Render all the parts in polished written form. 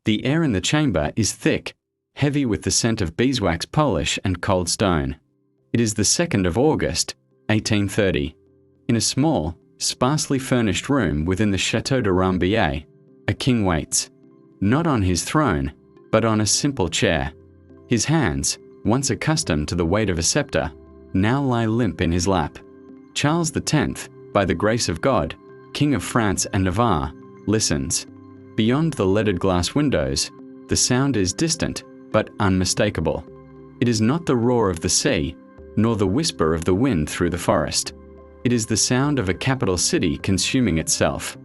The air in the chamber is thick, heavy with the scent of beeswax polish and cold stone. It is the 2nd of August, 1830. In a small, sparsely furnished room within the Château de Rambouillet, a king waits. Not on his throne, but on a simple chair. His hands, once accustomed to the weight of a scepter, now lie limp in his lap. Charles X, by the grace of God, King of France and Navarre, listens. Beyond the leaded glass windows, the sound is distant but unmistakable. It is not the roar of the sea, nor the whisper of the wind through the forest. It is the sound of a capital city consuming itself.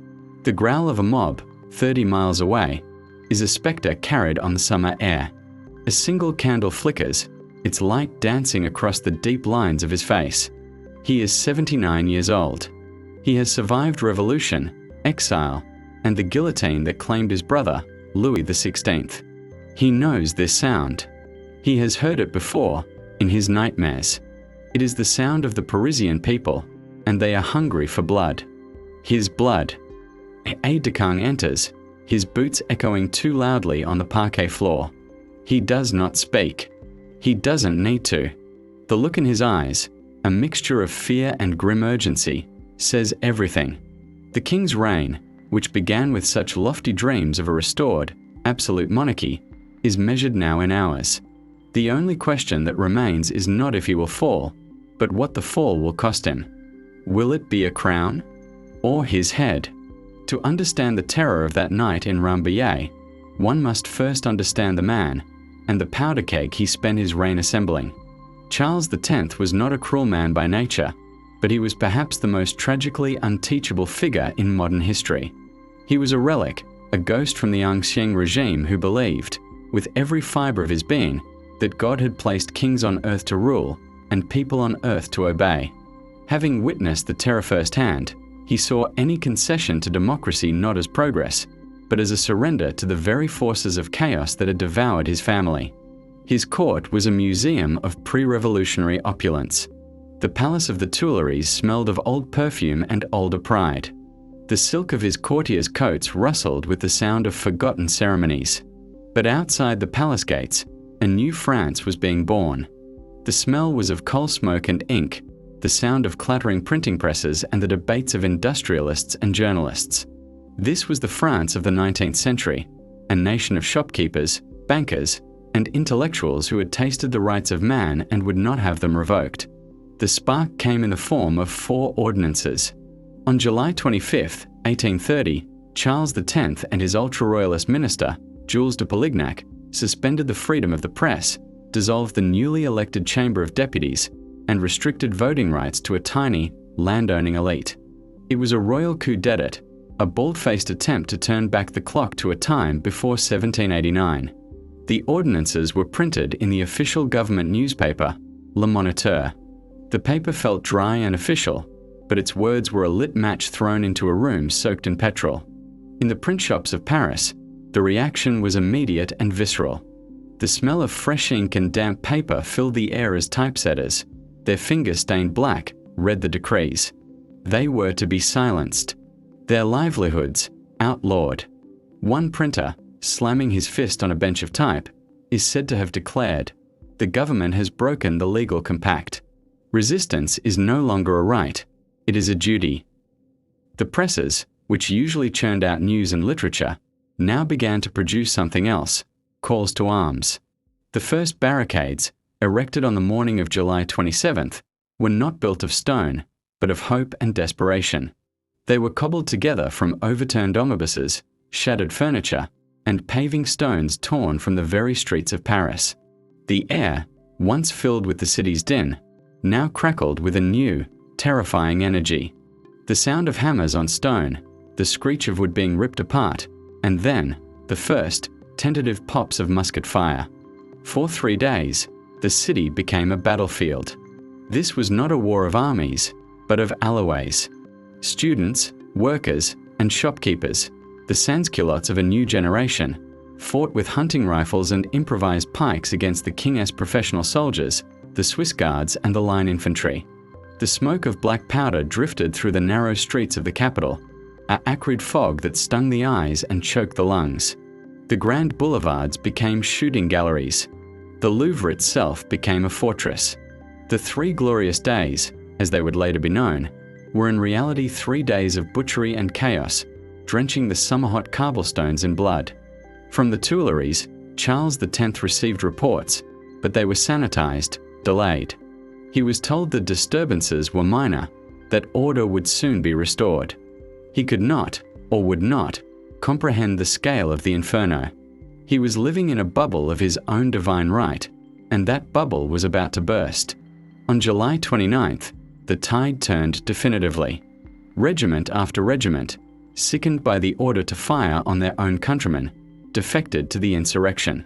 The growl of a mob, 30 miles away, is a spectre carried on the summer air. A single candle flickers, its light dancing across the deep lines of his face. He is 79 years old. He has survived revolution, exile, and the guillotine that claimed his brother, Louis XVI. He knows this sound. He has heard it before, in his nightmares. It is the sound of the Parisian people, and they are hungry for blood. His blood. Aide-de-camp enters, his boots echoing too loudly on the parquet floor. He does not speak. He doesn't need to. The look in his eyes, a mixture of fear and grim urgency, says everything. The king's reign, which began with such lofty dreams of a restored, absolute monarchy, is measured now in hours. The only question that remains is not if he will fall, but what the fall will cost him. Will it be a crown? Or his head? To understand the terror of that night in Rambouillet, one must first understand the man, and the powder keg he spent his reign assembling. Charles X was not a cruel man by nature, but he was perhaps the most tragically unteachable figure in modern history. He was a relic, a ghost from the Ancien regime who believed, with every fibre of his being, that God had placed kings on earth to rule and people on earth to obey. Having witnessed the terror firsthand, he saw any concession to democracy not as progress, but as a surrender to the very forces of chaos that had devoured his family. His court was a museum of pre-revolutionary opulence. The palace of the Tuileries smelled of old perfume and older pride. The silk of his courtiers' coats rustled with the sound of forgotten ceremonies. But outside the palace gates, a new France was being born. The smell was of coal smoke and ink, the sound of clattering printing presses and the debates of industrialists and journalists. This was the France of the 19th century, a nation of shopkeepers, bankers, and intellectuals who had tasted the rights of man and would not have them revoked. The spark came in the form of 4 ordinances. On July 25, 1830, Charles X and his ultra-royalist minister, Jules de Polignac, suspended the freedom of the press, dissolved the newly elected Chamber of Deputies, and restricted voting rights to a tiny, landowning elite. It was a royal coup d'etat, a bald-faced attempt to turn back the clock to a time before 1789. The ordinances were printed in the official government newspaper, Le Moniteur. The paper felt dry and official, but its words were a lit match thrown into a room soaked in petrol. In the print shops of Paris, the reaction was immediate and visceral. The smell of fresh ink and damp paper filled the air as typesetters, their fingers stained black, read the decrees. They were to be silenced. Their livelihoods, outlawed. One printer, slamming his fist on a bench of type, is said to have declared, "The government has broken the legal compact. Resistance is no longer a right, it is a duty." The presses, which usually churned out news and literature, now began to produce something else, calls to arms. The first barricades, erected on the morning of July 27th, were not built of stone, but of hope and desperation. They were cobbled together from overturned omnibuses, shattered furniture, and paving stones torn from the very streets of Paris. The air, once filled with the city's din, now crackled with a new, terrifying energy. The sound of hammers on stone, the screech of wood being ripped apart, and then, the first, tentative pops of musket fire. For 3 days, the city became a battlefield. This was not a war of armies, but of alloys. Students, workers, and shopkeepers, the sans-culottes of a new generation, fought with hunting rifles and improvised pikes against the King-esque professional soldiers, the Swiss Guards and the line infantry. The smoke of black powder drifted through the narrow streets of the capital, an acrid fog that stung the eyes and choked the lungs. The grand boulevards became shooting galleries. The Louvre itself became a fortress. The 3 glorious days, as they would later be known, were in reality 3 days of butchery and chaos, drenching the summer-hot cobblestones in blood. From the Tuileries, Charles X received reports, but they were sanitized, delayed. He was told the disturbances were minor, that order would soon be restored. He could not, or would not, comprehend the scale of the inferno. He was living in a bubble of his own divine right, and that bubble was about to burst. On July 29th, the tide turned definitively. Regiment after regiment, sickened by the order to fire on their own countrymen, defected to the insurrection.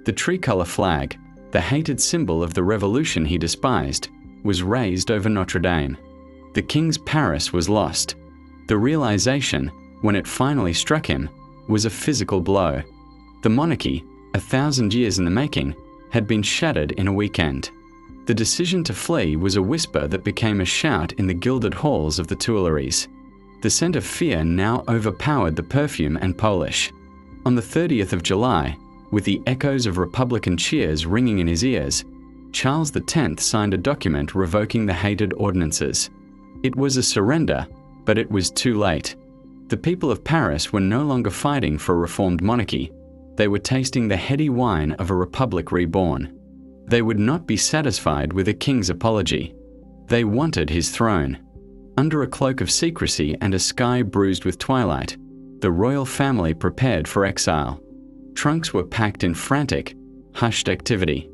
The tricolour flag, the hated symbol of the revolution he despised, was raised over Notre Dame. The king's Paris was lost. The realization, when it finally struck him, was a physical blow. The monarchy, 1,000 years in the making, had been shattered in a weekend. The decision to flee was a whisper that became a shout in the gilded halls of the Tuileries. The scent of fear now overpowered the perfume and polish. On the 30th of July, with the echoes of Republican cheers ringing in his ears, Charles X signed a document revoking the hated ordinances. It was a surrender, but it was too late. The people of Paris were no longer fighting for a reformed monarchy. They were tasting the heady wine of a republic reborn. They would not be satisfied with a king's apology. They wanted his throne. Under a cloak of secrecy and a sky bruised with twilight, the royal family prepared for exile. Trunks were packed in frantic, hushed activity.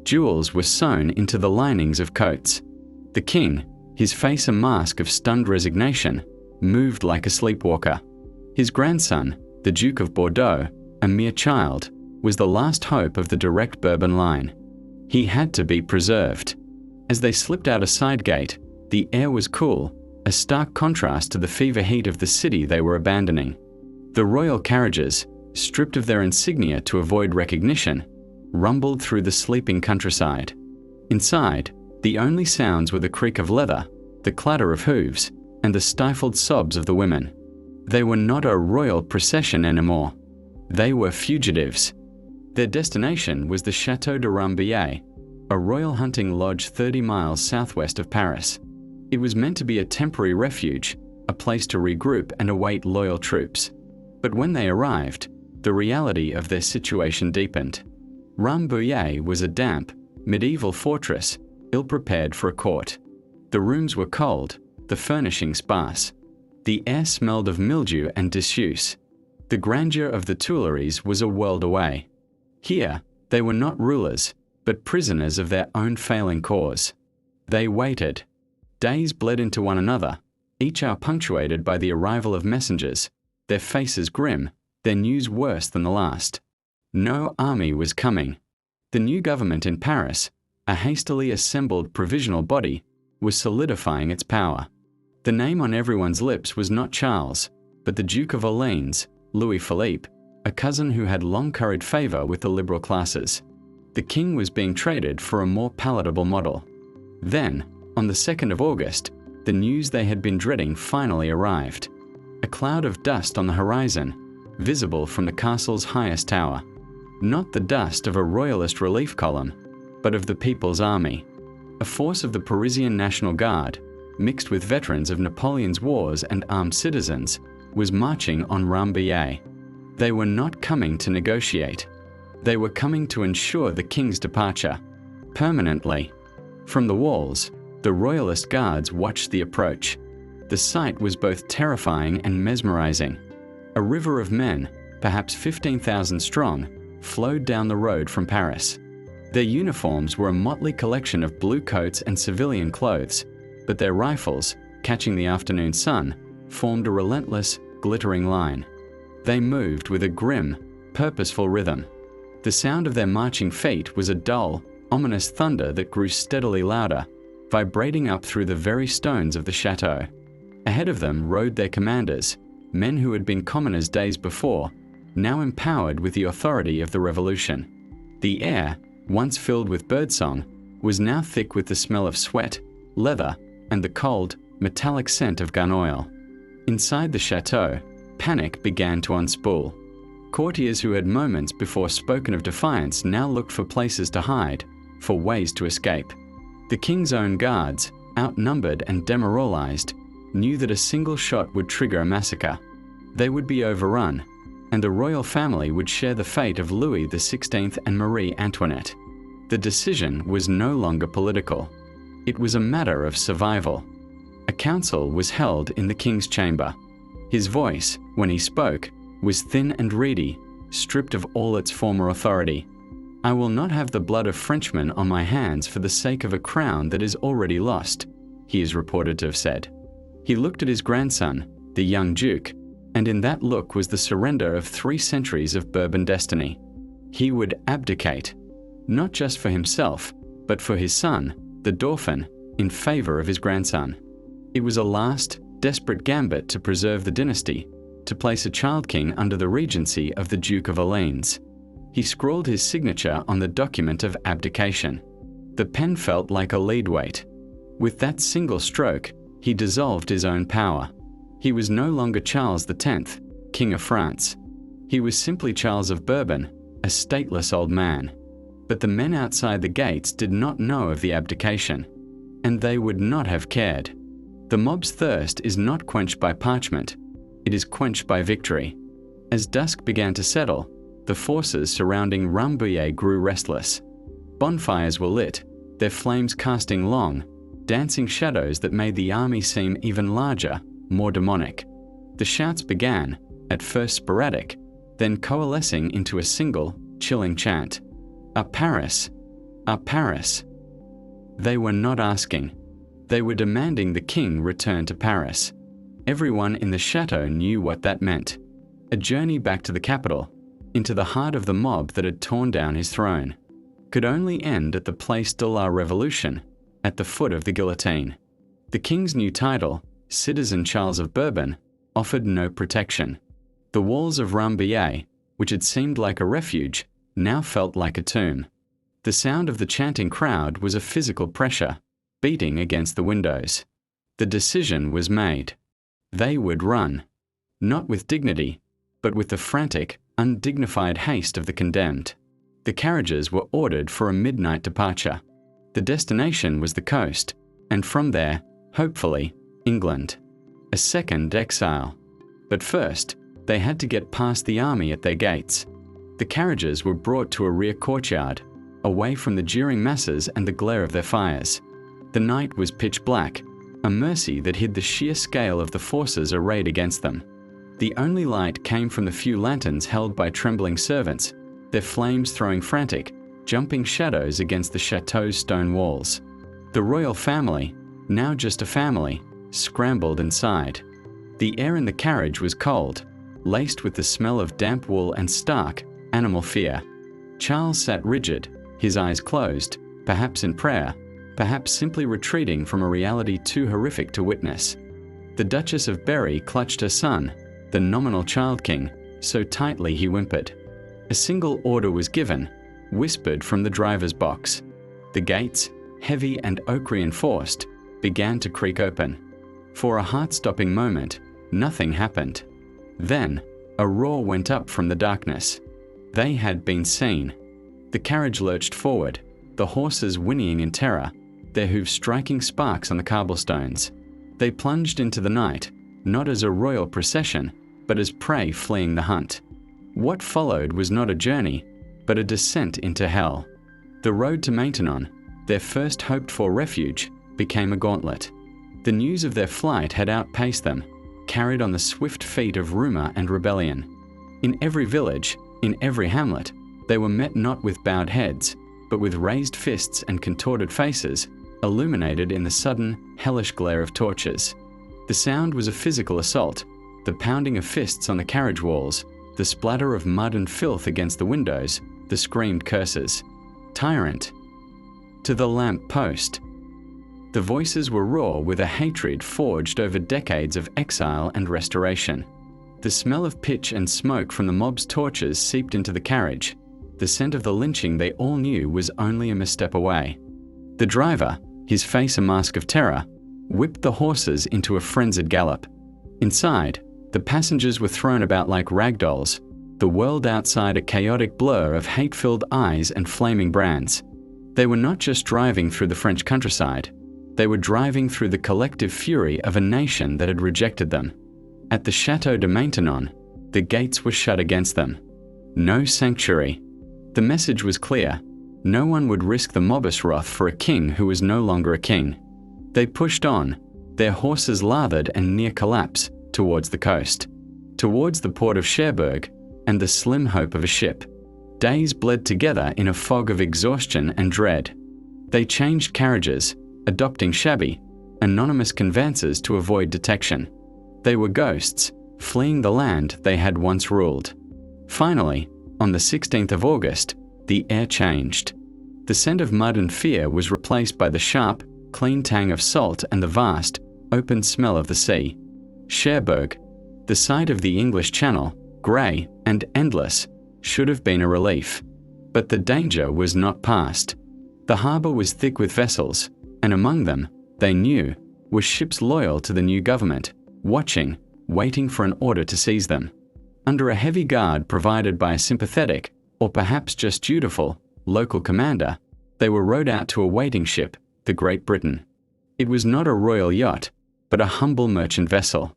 Jewels were sewn into the linings of coats. The king, his face a mask of stunned resignation, moved like a sleepwalker. His grandson, the Duke of Bordeaux, a mere child, was the last hope of the direct Bourbon line. He had to be preserved. As they slipped out a side gate, the air was cool, a stark contrast to the fever heat of the city they were abandoning. The royal carriages, stripped of their insignia to avoid recognition, rumbled through the sleeping countryside. Inside, the only sounds were the creak of leather, the clatter of hooves, and the stifled sobs of the women. They were not a royal procession anymore. They were fugitives. Their destination was the Château de Rambouillet, a royal hunting lodge 30 miles southwest of Paris. It was meant to be a temporary refuge, a place to regroup and await loyal troops. But when they arrived, the reality of their situation deepened. Rambouillet was a damp, medieval fortress, ill-prepared for a court. The rooms were cold, the furnishing sparse. The air smelled of mildew and disuse. The grandeur of the Tuileries was a world away. Here, they were not rulers, but prisoners of their own failing cause. They waited. Days bled into one another, each hour punctuated by the arrival of messengers, their faces grim, their news worse than the last. No army was coming. The new government in Paris, a hastily assembled provisional body, was solidifying its power. The name on everyone's lips was not Charles, but the Duke of Orleans, Louis Philippe, a cousin who had long curried favor with the liberal classes. The king was being traded for a more palatable model. Then, on the 2nd of August, the news they had been dreading finally arrived. A cloud of dust on the horizon, visible from the castle's highest tower. Not the dust of a royalist relief column, but of the People's Army. A force of the Parisian National Guard, mixed with veterans of Napoleon's wars and armed citizens, was marching on Rambouillet. They were not coming to negotiate. They were coming to ensure the king's departure, permanently. From the walls, the royalist guards watched the approach. The sight was both terrifying and mesmerizing. A river of men, perhaps 15,000 strong, flowed down the road from Paris. Their uniforms were a motley collection of blue coats and civilian clothes, but their rifles, catching the afternoon sun, formed a relentless, glittering line. They moved with a grim, purposeful rhythm. The sound of their marching feet was a dull, ominous thunder that grew steadily louder, vibrating up through the very stones of the chateau. Ahead of them rode their commanders, men who had been commoners days before, now empowered with the authority of the revolution. The air, once filled with birdsong, was now thick with the smell of sweat, leather, and the cold, metallic scent of gun oil. Inside the chateau, panic began to unspool. courtiers who had moments before spoken of defiance now looked for places to hide, for ways to escape. The king's own guards, outnumbered and demoralized, knew that a single shot would trigger a massacre. They would be overrun, and the royal family would share the fate of Louis XVI and Marie Antoinette. The decision was no longer political. It was a matter of survival. A council was held in the king's chamber. His voice, when he spoke, was thin and reedy, stripped of all its former authority. "I will not have the blood of Frenchmen on my hands for the sake of a crown that is already lost," he is reported to have said. He looked at his grandson, the young duke, and in that look was the surrender of 3 centuries of Bourbon destiny. He would abdicate, not just for himself, but for his son, the Dauphin, in favor of his grandson. It was a last, desperate gambit to preserve the dynasty, to place a child king under the regency of the Duke of Orleans. He scrawled his signature on the document of abdication. The pen felt like a lead weight. With that single stroke, he dissolved his own power. He was no longer Charles X, King of France. He was simply Charles of Bourbon, a stateless old man. But the men outside the gates did not know of the abdication, and they would not have cared. The mob's thirst is not quenched by parchment, it is quenched by victory. As dusk began to settle, the forces surrounding Rambouillet grew restless. Bonfires were lit, their flames casting long, dancing shadows that made the army seem even larger, more demonic. The shouts began, at first sporadic, then coalescing into a single, chilling chant. "Up Paris! Up Paris!" They were not asking. They were demanding the king return to Paris. Everyone in the chateau knew what that meant. A journey back to the capital, into the heart of the mob that had torn down his throne, could only end at the Place de la Revolution, at the foot of the guillotine. The king's new title, Citizen Charles of Bourbon, offered no protection. The walls of Rambouillet, which had seemed like a refuge, now felt like a tomb. The sound of the chanting crowd was a physical pressure, beating against the windows. The decision was made. They would run, not with dignity, but with the frantic, undignified haste of the condemned. The carriages were ordered for a midnight departure. The destination was the coast, and from there, hopefully, England. A second exile. But first, they had to get past the army at their gates. The carriages were brought to a rear courtyard, away from the jeering masses and the glare of their fires. The night was pitch black, a mercy that hid the sheer scale of the forces arrayed against them. The only light came from the few lanterns held by trembling servants, their flames throwing frantic, jumping shadows against the chateau's stone walls. The royal family, now just a family, scrambled inside. The air in the carriage was cold, laced with the smell of damp wool and stark, animal fear. Charles sat rigid, his eyes closed, perhaps in prayer, perhaps simply retreating from a reality too horrific to witness. The Duchess of Berry clutched her son, the nominal child king, so tightly he whimpered. A single order was given, whispered from the driver's box. The gates, heavy and oak-reinforced, began to creak open. For a heart-stopping moment, nothing happened. Then, a roar went up from the darkness. They had been seen. The carriage lurched forward, the horses whinnying in terror, their hooves striking sparks on the cobblestones. They plunged into the night, not as a royal procession, but as prey fleeing the hunt. What followed was not a journey, but a descent into hell. The road to Maintenon, their first hoped-for refuge, became a gauntlet. The news of their flight had outpaced them, carried on the swift feet of rumor and rebellion. In every village, in every hamlet, they were met not with bowed heads, but with raised fists and contorted faces, illuminated in the sudden, hellish glare of torches. The sound was a physical assault, the pounding of fists on the carriage walls, the splatter of mud and filth against the windows, the screamed curses. Tyrant! To the lamp post! The voices were raw with a hatred forged over decades of exile and restoration. The smell of pitch and smoke from the mob's torches seeped into the carriage. The scent of the lynching they all knew was only a misstep away. The driver, his face a mask of terror, whipped the horses into a frenzied gallop. Inside, the passengers were thrown about like rag dolls, the world outside a chaotic blur of hate-filled eyes and flaming brands. They were not just driving through the French countryside. They were driving through the collective fury of a nation that had rejected them. At the Château de Maintenon, the gates were shut against them. No sanctuary. The message was clear. No one would risk the mobbish wrath for a king who was no longer a king. They pushed on, their horses lathered and near collapse, towards the coast, towards the port of Cherbourg and the slim hope of a ship. Days bled together in a fog of exhaustion and dread. They changed carriages, adopting shabby, anonymous conveyances to avoid detection. They were ghosts, fleeing the land they had once ruled. Finally, on the 16th of August, the air changed. The scent of mud and fear was replaced by the sharp, clean tang of salt and the vast, open smell of the sea. Cherbourg, the sight of the English Channel, grey and endless, should have been a relief. But the danger was not past. The harbour was thick with vessels, and among them, they knew, were ships loyal to the new government, watching, waiting for an order to seize them. Under a heavy guard provided by a sympathetic, or perhaps just dutiful, local commander, they were rowed out to a waiting ship, the Great Britain. It was not a royal yacht, but a humble merchant vessel.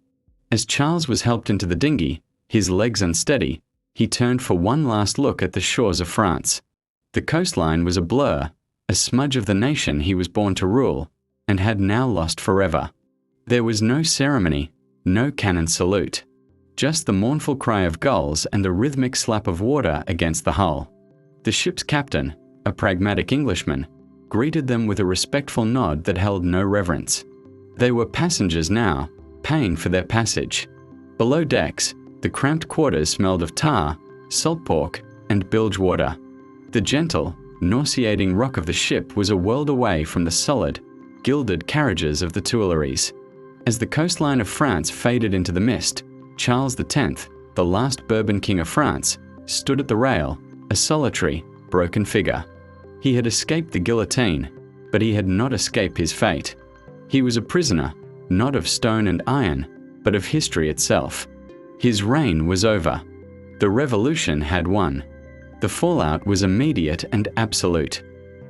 As Charles was helped into the dinghy, his legs unsteady, he turned for one last look at the shores of France. The coastline was a blur, a smudge of the nation he was born to rule, and had now lost forever. There was no ceremony, no cannon salute, just the mournful cry of gulls and the rhythmic slap of water against the hull. The ship's captain, a pragmatic Englishman, greeted them with a respectful nod that held no reverence. They were passengers now, paying for their passage. Below decks, the cramped quarters smelled of tar, salt pork, and bilge water. The gentle, nauseating rock of the ship was a world away from the solid, gilded carriages of the Tuileries. As the coastline of France faded into the mist, Charles X, the last Bourbon king of France, stood at the rail, a solitary, broken figure. He had escaped the guillotine, but he had not escaped his fate. He was a prisoner, not of stone and iron, but of history itself. His reign was over. The revolution had won. The fallout was immediate and absolute.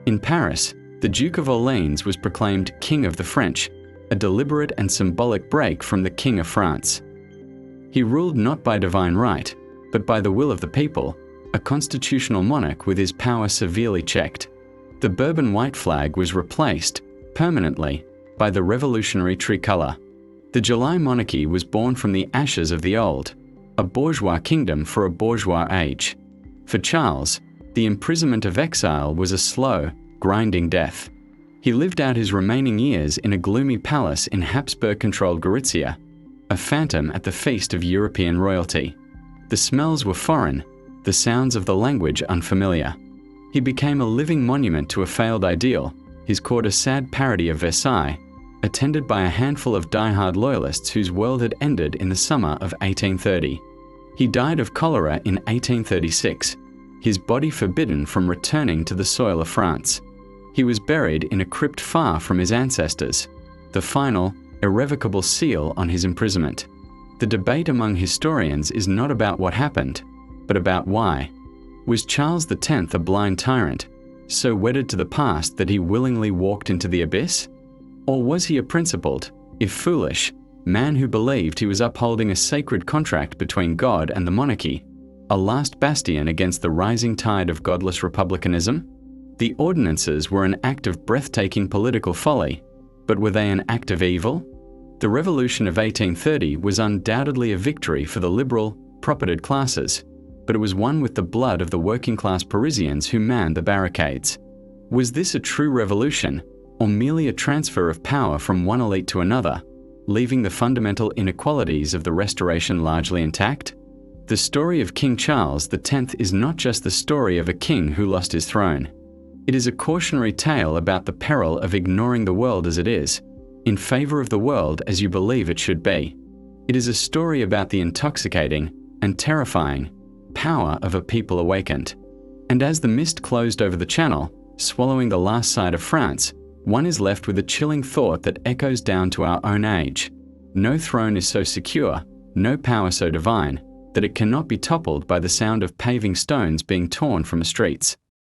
In Paris, the Duke of Orleans was proclaimed King of the French, a deliberate and symbolic break from the King of France. He ruled not by divine right, but by the will of the people, a constitutional monarch with his power severely checked. The Bourbon white flag was replaced, permanently, by the revolutionary tricolour. The July Monarchy was born from the ashes of the old, a bourgeois kingdom for a bourgeois age. For Charles, the imprisonment of exile was a slow, grinding death. He lived out his remaining years in a gloomy palace in Habsburg-controlled Gorizia, a phantom at the feast of European royalty. The smells were foreign, the sounds of the language unfamiliar. He became a living monument to a failed ideal, his court a sad parody of Versailles, attended by a handful of die-hard loyalists whose world had ended in the summer of 1830. He died of cholera in 1836, his body forbidden from returning to the soil of France. He was buried in a crypt far from his ancestors, the final, irrevocable seal on his imprisonment. The debate among historians is not about what happened, but about why. Was Charles X a blind tyrant, so wedded to the past that he willingly walked into the abyss? Or was he a principled, if foolish, man who believed he was upholding a sacred contract between God and the monarchy, a last bastion against the rising tide of godless republicanism? The ordinances were an act of breathtaking political folly, but were they an act of evil? The Revolution of 1830 was undoubtedly a victory for the liberal, propertied classes, but it was won with the blood of the working-class Parisians who manned the barricades. Was this a true revolution, or merely a transfer of power from one elite to another, leaving the fundamental inequalities of the Restoration largely intact? The story of King Charles X is not just the story of a king who lost his throne. It is a cautionary tale about the peril of ignoring the world as it is, in favor of the world as you believe it should be. It is a story about the intoxicating and terrifying power of a people awakened. And as the mist closed over the Channel, swallowing the last sight of France, one is left with a chilling thought that echoes down to our own age. No throne is so secure, no power so divine, that it cannot be toppled by the sound of paving stones being torn from the streets.